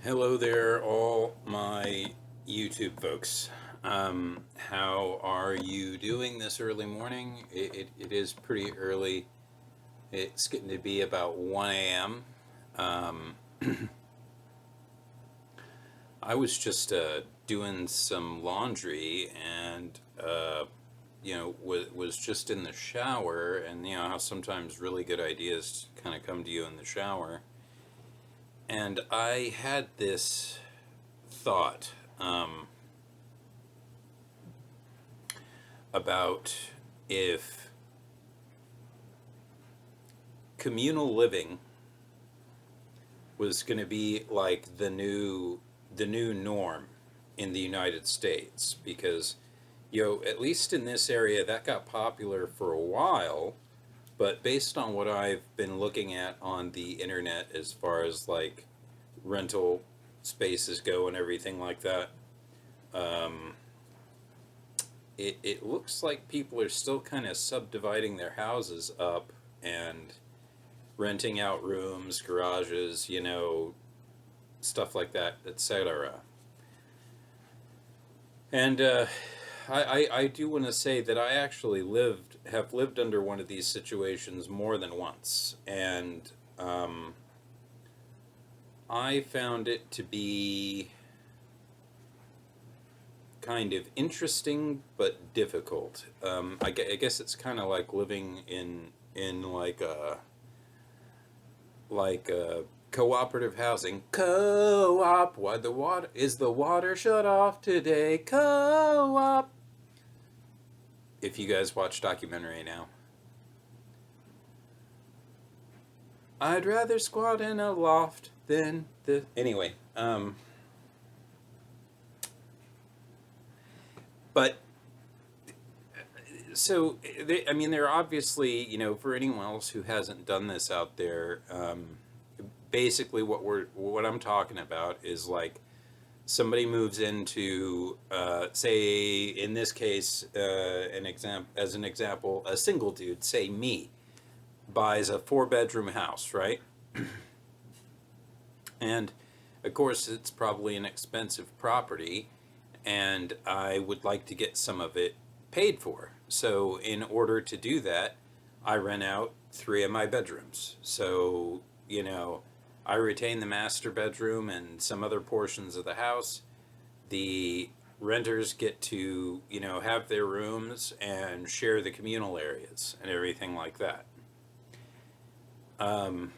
Hello there, all my YouTube folks. How are you doing this early morning? It is pretty early. It's getting to be about 1 a.m. Um, I was just doing some laundry and, was just in the shower. And you know how sometimes really good ideas kind of come to you in the shower. And I had this thought. About if communal living was going to be like the new norm in the United States, because at least in this area that got popular for a while, but based on what I've been looking at on the internet as far as like rental spaces go and everything like that, um, it looks like people are still kind of subdividing their houses up and renting out rooms, garages, stuff like that, etc. And I do want to say that I actually have lived under one of these situations more than once, and I found it to be kind of interesting but difficult. I guess it's kind of like living in like cooperative housing. Co-op. Why the water is the water shut off today? Co-op. If you guys watch documentary now, I'd rather squat in a loft than the anyway. But so I mean, they're obviously, for anyone else who hasn't done this out there, basically what I'm talking about is like somebody moves into, say in this case, as an example, a single dude, say me, buys a 4-bedroom house, right? And of course it's probably an expensive property, and I would like to get some of it paid for. So in order to do that, I rent out 3 of my bedrooms. So, I retain the master bedroom and some other portions of the house. The renters get to, have their rooms and share the communal areas and everything like that. Um,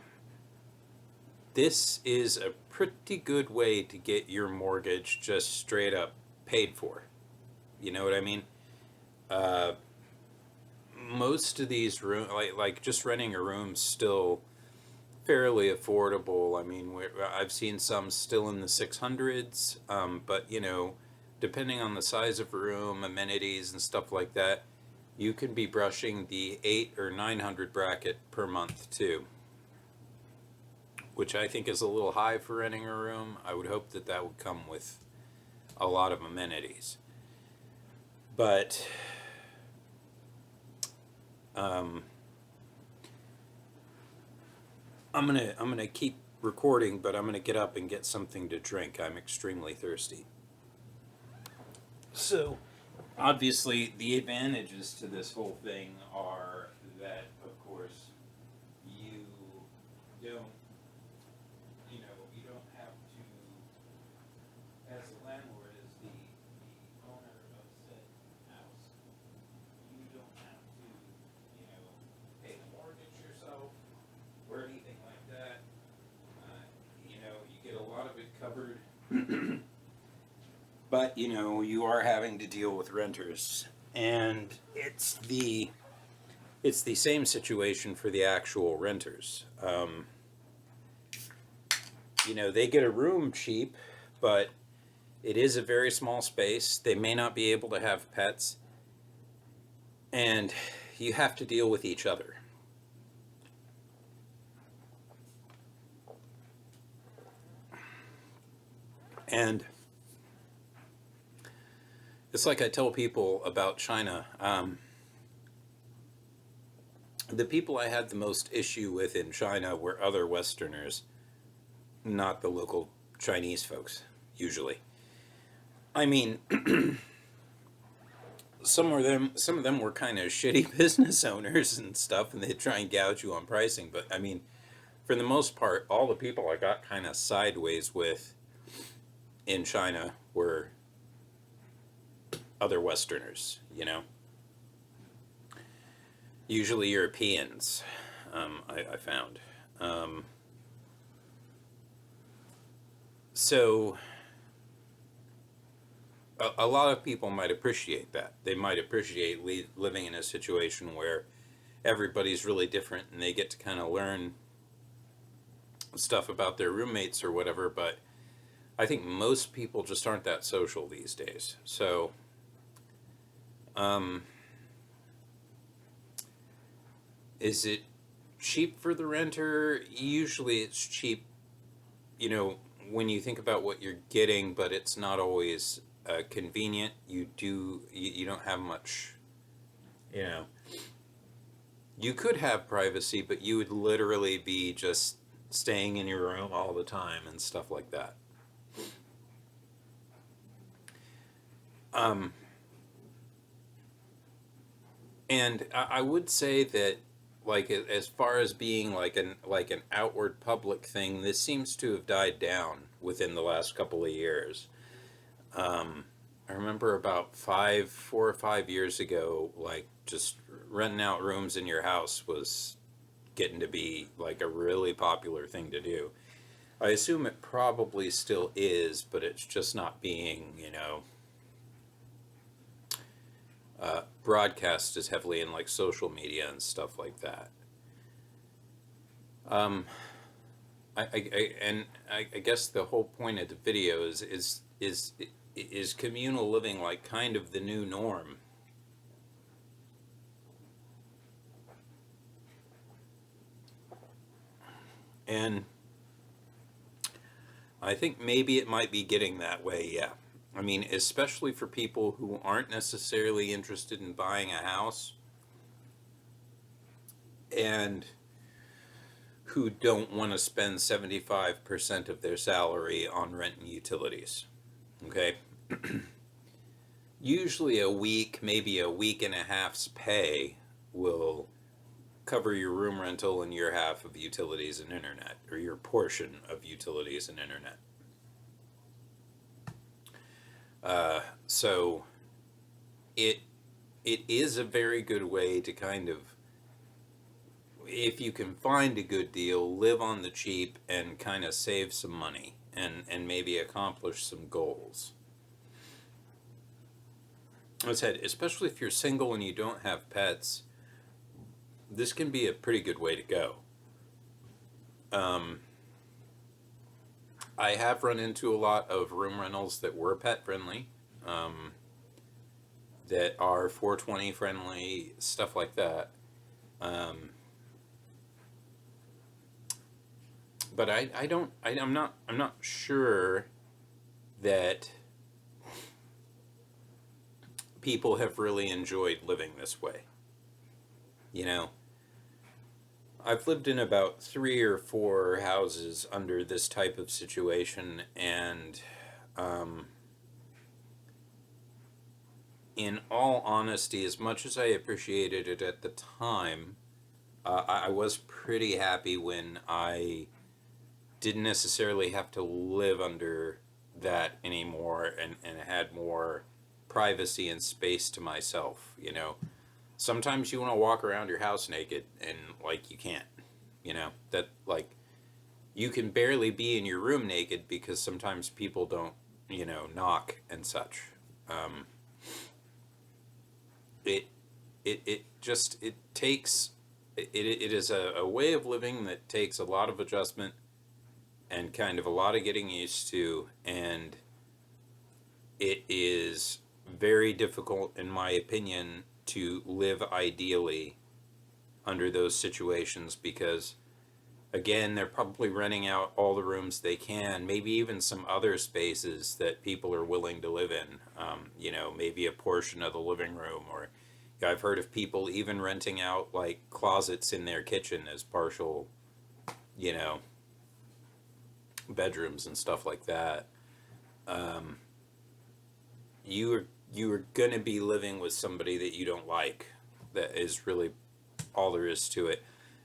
this is a pretty good way to get your mortgage just straight up paid for. You know what I mean? Uh, Most of these room, like just renting a room, still fairly affordable. I mean, I've seen some still in the 600s, but depending on the size of a room, amenities, and stuff like that, you can be brushing the 800 or 900 bracket per month too, which I think is a little high for renting a room. I would hope that that would come with a lot of amenities, but um, I'm gonna keep recording, but I'm gonna get up and get something to drink. I'm extremely thirsty. So, obviously, the advantages to this whole thing are that, of course, you don't, you don't have to, as the landlord, as the owner of said house, you don't have to, pay the mortgage yourself or anything like that. You get a lot of it covered. But you are having to deal with renters, and it's the same situation for the actual renters. They get a room cheap, but it is a very small space. They may not be able to have pets, and you have to deal with each other. And it's like I tell people about China. The people I had the most issue with in China were other Westerners, not the local Chinese folks, usually. I mean, some of them were kind of shitty business owners and stuff, and they try and gouge you on pricing. But I mean, for the most part, all the people I got kind of sideways with in China were other Westerners, usually Europeans. I found. So a lot of people might appreciate that. They might appreciate living in a situation where everybody's really different and they get to kind of learn stuff about their roommates or whatever, but I think most people just aren't that social these days. So, is it cheap for the renter? Usually it's cheap, you know, when you think about what you're getting, but it's not always convenient. You don't have much, you know. You could have privacy, but you would literally be just staying in your room all the time and stuff like that. Um, and I would say that, like, as far as being like an outward public thing, this seems to have died down within the last couple of years. Um, I remember about 4 or 5 years ago, like just renting out rooms in your house was getting to be like a really popular thing to do. I assume it probably still is, but it's just not being, broadcast as heavily in like social media and stuff like that. Um, I guess the whole point of the video is communal living like kind of the new norm. And I think maybe it might be getting that way, yeah. I mean, especially for people who aren't necessarily interested in buying a house and who don't want to spend 75% of their salary on rent and utilities. Okay? Usually a week, maybe a week and a half's pay will cover your room rental and your half of utilities and internet, or your portion of utilities and internet. So it it is a very good way to kind of, if you can find a good deal, live on the cheap and kind of save some money and maybe accomplish some goals. As I said, especially if you're single and you don't have pets, this can be a pretty good way to go. Um, I have run into a lot of room rentals that were pet friendly, um, that are 420 friendly, stuff like that. Um, but I don't I'm not sure that people have really enjoyed living this way. You know, I've lived in about 3 or 4 houses under this type of situation, and um, in all honesty, as much as I appreciated it at the time, I was pretty happy when I didn't necessarily have to live under that anymore and had more privacy and space to myself, Sometimes you want to walk around your house naked and like you can't, that like you can barely be in your room naked because sometimes people don't, knock and such. Um, it it just it takes it is a way of living that takes a lot of adjustment and kind of a lot of getting used to, and it is very difficult, in my opinion, to live ideally under those situations because, again, they're probably renting out all the rooms they can, maybe even some other spaces that people are willing to live in, maybe a portion of the living room, or I've heard of people even renting out like closets in their kitchen as partial, you know, bedrooms and stuff like that, um, you are gonna be living with somebody that you don't like. That is really all there is to it,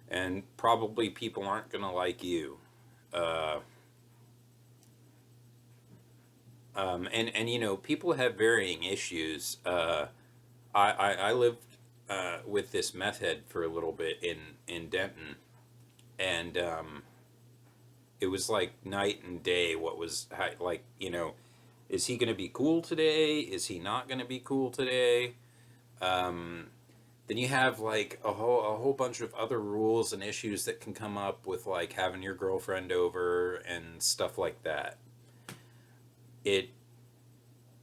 and probably people aren't gonna like you. Uh, and people have varying issues. I lived with this meth head for a little bit in Denton, and it was like night and day. What was like, is he going to be cool today? Is he not going to be cool today? Um, then you have like a whole bunch of other rules and issues that can come up with like having your girlfriend over and stuff like that. It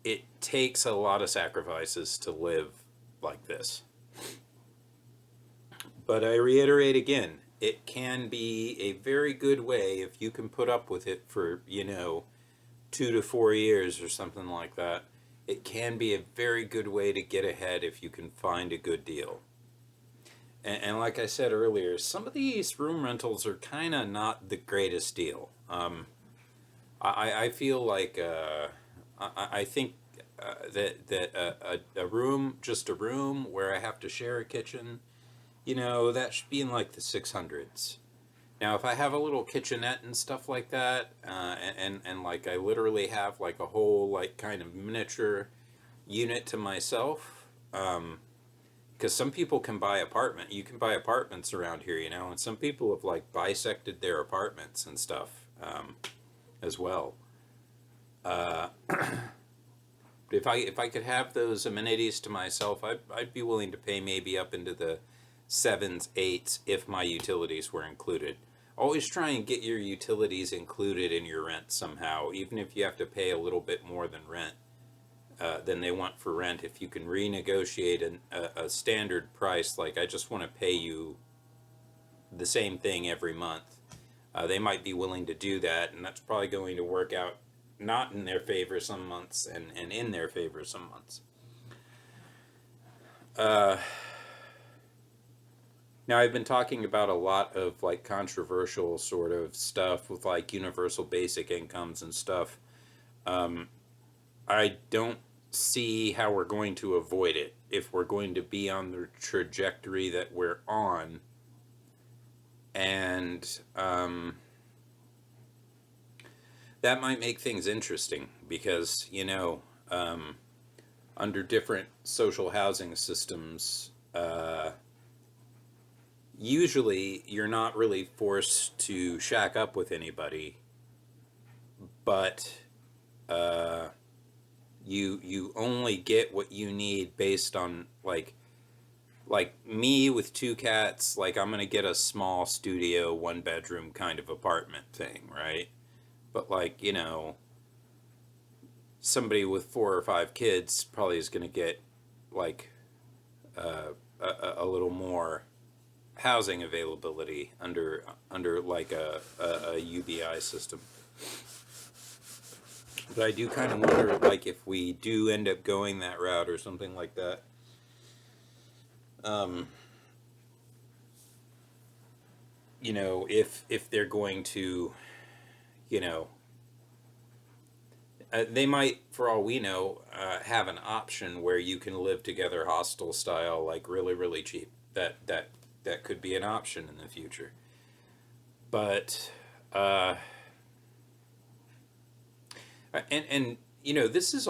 it takes a lot of sacrifices to live like this. But I reiterate again, it can be a very good way if you can put up with it for, 2 to 4 years or something like that. It can be a very good way to get ahead if you can find a good deal. And like I said earlier, some of these room rentals are kind of not the greatest deal. I feel like I think that a room, just a room where I have to share a kitchen, that should be in like the 600s. Now, if I have a little kitchenette and stuff like that, and like I literally have like a whole like kind of miniature unit to myself, because some people can buy you can buy apartments around here, and some people have like bisected their apartments and stuff, as well. Uh, if I could have those amenities to myself, I'd be willing to pay maybe up into the sevens, eights if my utilities were included. Always try and get your utilities included in your rent somehow, even if you have to pay a little bit more than rent, than they want for rent. If you can renegotiate a standard price, like I just want to pay you the same thing every month, they might be willing to do that, and that's probably going to work out not in their favor some months and in their favor some months. Uh, Now, I've been talking about a lot of like controversial sort of stuff with like universal basic incomes and stuff. Um, I don't see how we're going to avoid it if we're going to be on the trajectory that we're on. And that might make things interesting because, under different social housing systems, usually you're not really forced to shack up with anybody, but uh, you only get what you need based on like me with two cats. Like I'm gonna get a small studio, 1 bedroom kind of apartment thing, right? But like somebody with 4 or 5 kids probably is gonna get like a little more housing availability under like a UBI system. But I do kind of wonder, like, if we do end up going that route or something like that, um, if they're going to, you know, they might, for all we know, have an option where you can live together hostel style, like really, really cheap. That could be an option in the future. But uh, and this has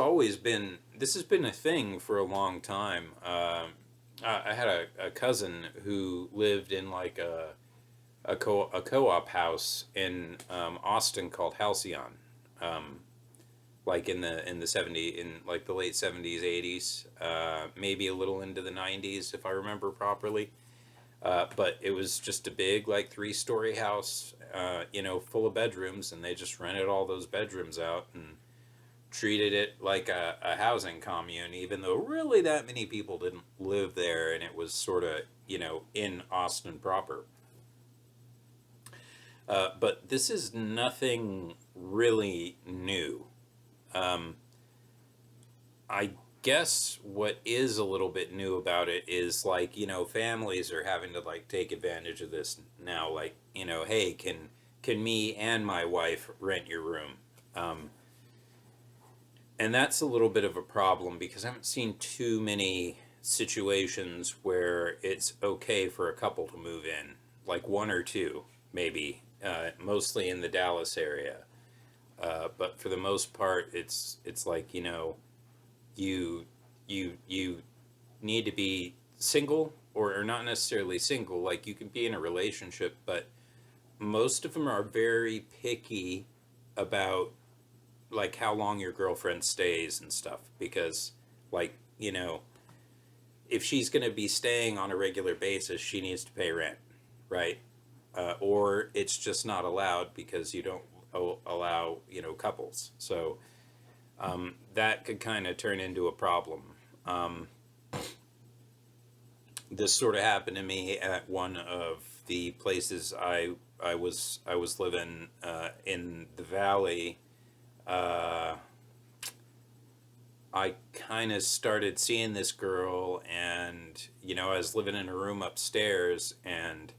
been a thing for a long time. I had a cousin who lived in like a co-op house in Austin called Halcyon. Um, like in the 70 in like the late 70s, 80s, maybe a little into the 90s if I remember properly. But it was just a big like 3-story house, full of bedrooms, and they just rented all those bedrooms out and treated it like a housing commune, even though really that many people didn't live there, and it was sort of in Austin proper. But this is nothing really new. Um, I guess what is a little bit new about it is families are having to like take advantage of this now. Like, hey, can me and my wife rent your room? Um, and that's a little bit of a problem because I haven't seen too many situations where it's okay for a couple to move in, like one or two, maybe, mostly in the Dallas area. But for the most part, it's like, you you need to be single, or not necessarily single. Like, you can be in a relationship, but most of them are very picky about like how long your girlfriend stays and stuff, because, like, if she's going to be staying on a regular basis, she needs to pay rent, right? Or it's just not allowed because you don't allow, couples. So that could kind of turn into a problem. Um, this sort of happened to me at one of the places I was living in the valley. Uh, I kind of started seeing this girl, and I was living in a room upstairs, and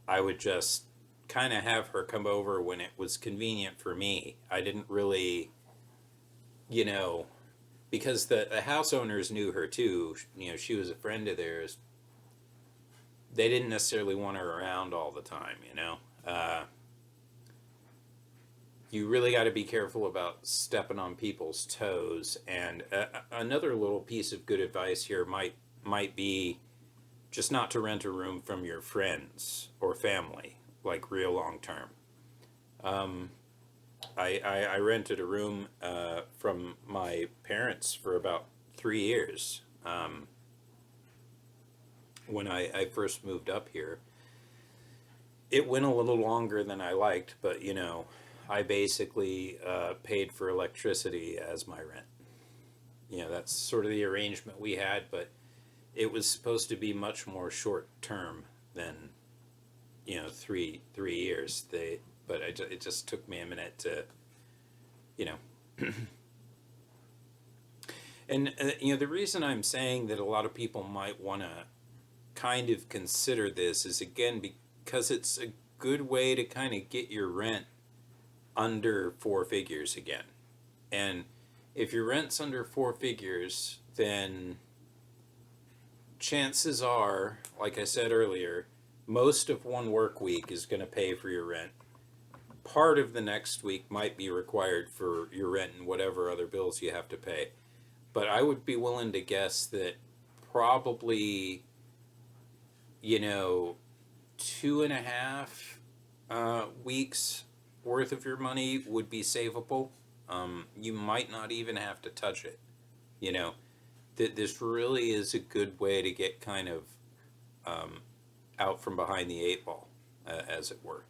I would just kind of have her come over when it was convenient for me. I didn't really, you know, because the house owners knew her too. She was a friend of theirs. They didn't necessarily want her around all the time. You really got to be careful about stepping on people's toes. And another little piece of good advice here might be just not to rent a room from your friends or family, like real long term. Um, I rented a room from my parents for about 3 years when I first moved up here. It went a little longer than I liked, but I basically paid for electricity as my rent. That's sort of the arrangement we had, but it was supposed to be much more short term than 3 years. But it just took me a minute to you know and the reason I'm saying that a lot of people might want to kind of consider this is, again, because it's a good way to kind of get your rent under four figures again. And if your rent's under four figures, then chances are, like I said earlier, most of one work week is going to pay for your rent. Part of the next week might be required for your rent and whatever other bills you have to pay. But I would be willing to guess that probably, 2.5 weeks worth of your money would be savable. You might not even have to touch it. This really is a good way to get kind of out from behind the eight ball, as it were.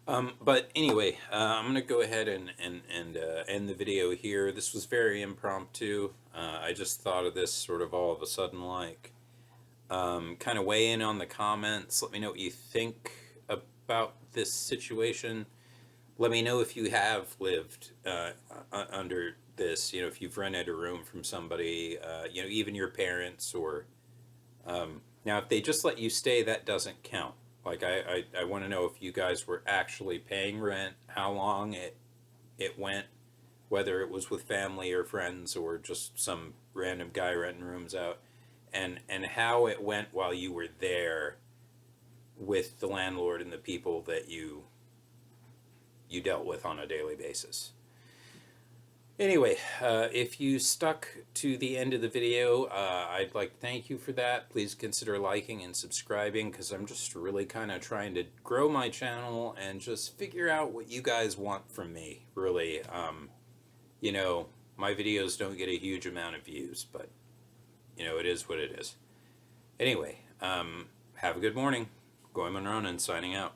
But anyway, I'm going to go ahead and end the video here. This was very impromptu. I just thought of this sort of all of a sudden, like, kind of weigh in on the comments. Let me know what you think about this situation. Let me know if you have lived under this, if you've rented a room from somebody, even your parents, or now if they just let you stay, that doesn't count. Like, I want to know if you guys were actually paying rent, how long it went, whether it was with family or friends or just some random guy renting rooms out, and how it went while you were there with the landlord and the people that you dealt with on a daily basis. Anyway, if you stuck to the end of the video, I'd like to thank you for that. Please consider liking and subscribing, because I'm just really kind of trying to grow my channel and just figure out what you guys want from me, really. My videos don't get a huge amount of views, but, it is what it is. Anyway, have a good morning. Goy Ronan signing out.